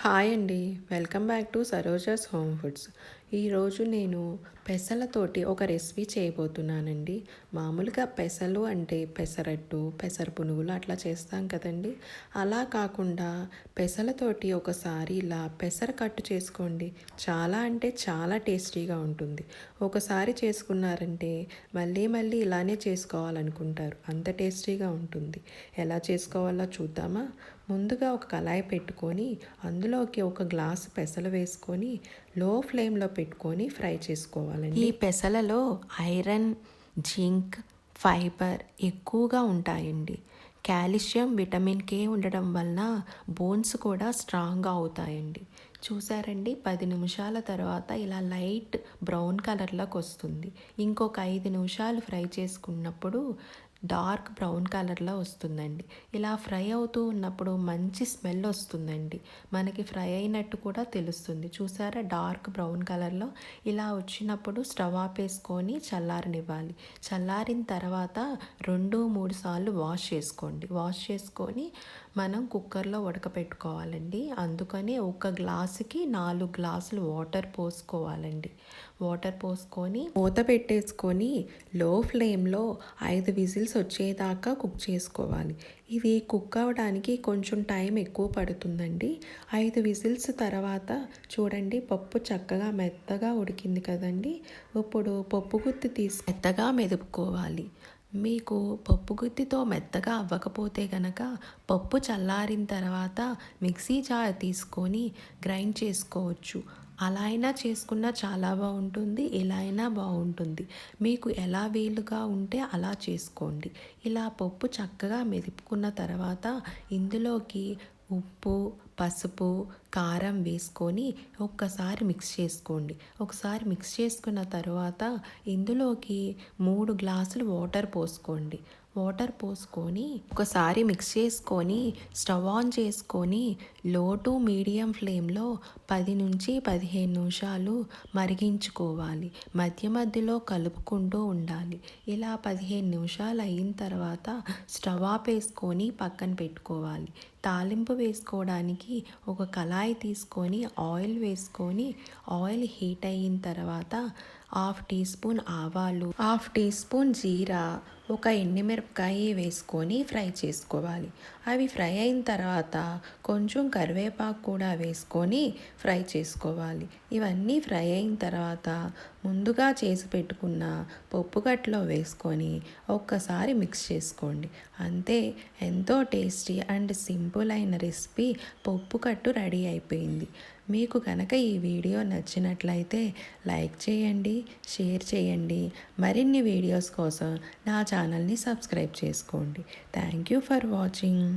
Hi అండి. Welcome back to Saroja's home foods. ఈరోజు నేను పెసలతోటి ఒక రెసిపీ చేయబోతున్నానండి. మామూలుగా పెసలు అంటే పెసరట్టు, పెసర పునుగులు అట్లా చేస్తాం కదండి. అలా కాకుండా పెసలతోటి ఒకసారి ఇలా పెసర కట్టు చేసుకోండి. చాలా అంటే చాలా టేస్టీగా ఉంటుంది. ఒకసారి చేసుకున్నారంటే మళ్ళీ మళ్ళీ ఇలానే చేసుకోవాలనుకుంటారు. అంత టేస్టీగా ఉంటుంది. ఎలా చేసుకోవాలో చూద్దామా? ముందుగా ఒక కళాయి పెట్టుకొని అందులోకి ఒక గ్లాసు పెసలు వేసుకొని లో ఫ్లేమ్లో పెట్టుకొని ఫ్రై చేసుకోవాలండి. ఈ పెసలలో ఐరన్, జింక్, ఫైబర్ ఎక్కువగా ఉంటాయండి. కాల్షియం, విటమిన్ కే ఉండడం వలన బోన్స్ కూడా స్ట్రాంగ్గా అవుతాయండి. చూసారండి, 10 నిమిషాల తర్వాత ఇలా లైట్ బ్రౌన్ కలర్లోకి వస్తుంది. ఇంకొక 5 నిమిషాలు ఫ్రై చేసుకున్నప్పుడు డార్క్ బ్రౌన్ కలర్లో వస్తుందండి. ఇలా ఫ్రై అవుతూ ఉన్నప్పుడు మంచి స్మెల్ వస్తుందండి. మనకి ఫ్రై అయినట్టు కూడా తెలుస్తుంది. చూసారా, డార్క్ బ్రౌన్ కలర్లో ఇలా వచ్చినప్పుడు స్టవ్ ఆపేసుకొని చల్లారనివ్వాలి. చల్లారిన తర్వాత 2-3 సార్లు వాష్ చేసుకోండి. వాష్ చేసుకొని మనం కుక్కర్లో ఉడకపెట్టుకోవాలండి. అందుకని ఒక గ్లాసుకి 4 గ్లాసులు వాటర్ పోసుకోవాలండి. వాటర్ పోసుకొని మూత పెట్టేసుకొని లో ఫ్లేమ్లో 5 విజిల్స్ వచ్చేదాకా కుక్ చేసుకోవాలి. ఇది కుక్ అవ్వడానికి కొంచెం టైం ఎక్కువ పడుతుందండి. 5 విజిల్స్ తర్వాత చూడండి, పప్పు చక్కగా మెత్తగా ఉడికింది కదండి. ఇప్పుడు పప్పు గుత్తి తీసి మెత్తగా మెదుపుకోవాలి. మీకు పప్పు గుత్తితో మెత్తగా అవ్వకపోతే కనుక పప్పు చల్లారిన తర్వాత మిక్సీ జార్ తీసుకొని గ్రైండ్ చేసుకోవచ్చు. అలా అయినా చేసుకున్నా చాలా బాగుంటుంది, ఇలా అయినా బాగుంటుంది. మీకు ఎలా వీలుగా ఉంటే అలా చేసుకోండి. ఇలా పప్పు చక్కగా మెదుపుకున్న తర్వాత ఇందులోకి ఉప్పు, పసుపు, కారం వేసుకొని ఒక్కసారి మిక్స్ చేసుకోండి. ఒకసారి మిక్స్ చేసుకున్న తర్వాత ఇందులోకి 3 గ్లాసులు వాటర్ పోసుకోండి. వాటర్ పోసుకొని ఒకసారి మిక్స్ చేసుకొని స్టవ్ ఆన్ చేసుకొని లో టు మీడియం ఫ్లేమ్లో 10-15 నిమిషాలు మరిగించుకోవాలి. మధ్య మధ్యలో కలుపుకుంటూ ఉండాలి. ఇలా 15 నిమిషాలు అయిన తర్వాత స్టవ్ ఆపేసుకొని పక్కన పెట్టుకోవాలి. తాలింపు వేసుకోవడానికి ఒక కళాయి తీసుకొని ఆయిల్ వేసుకొని ఆయిల్ హీట్ అయిన తర్వాత 1/2 టీ స్పూన్ ఆవాలు, 1/2 టీ స్పూన్ జీరా, ఒక ఎండుమిరపకాయ వేసుకొని ఫ్రై చేసుకోవాలి. అవి ఫ్రై అయిన తర్వాత కొంచెం కరివేపాకు కూడా వేసుకొని ఫ్రై చేసుకోవాలి. ఇవన్నీ ఫ్రై అయిన తర్వాత ముందుగా చేసి పెట్టుకున్న పప్పుగట్లో వేసుకొని ఒక్కసారి మిక్స్ చేసుకోండి. అంతే, ఎంతో టేస్టీ అండ్ సింపుల్ అయిన రెసిపీ పప్పుకట్టు రెడీ అయిపోయింది. మీకు కనుక ఈ వీడియో నచ్చినట్లయితే లైక్ చేయండి, షేర్ చేయండి. మరిన్ని వీడియోస్ కోసం నా ఛానల్ని సబ్స్క్రైబ్ చేసుకోండి. Thank you for watching.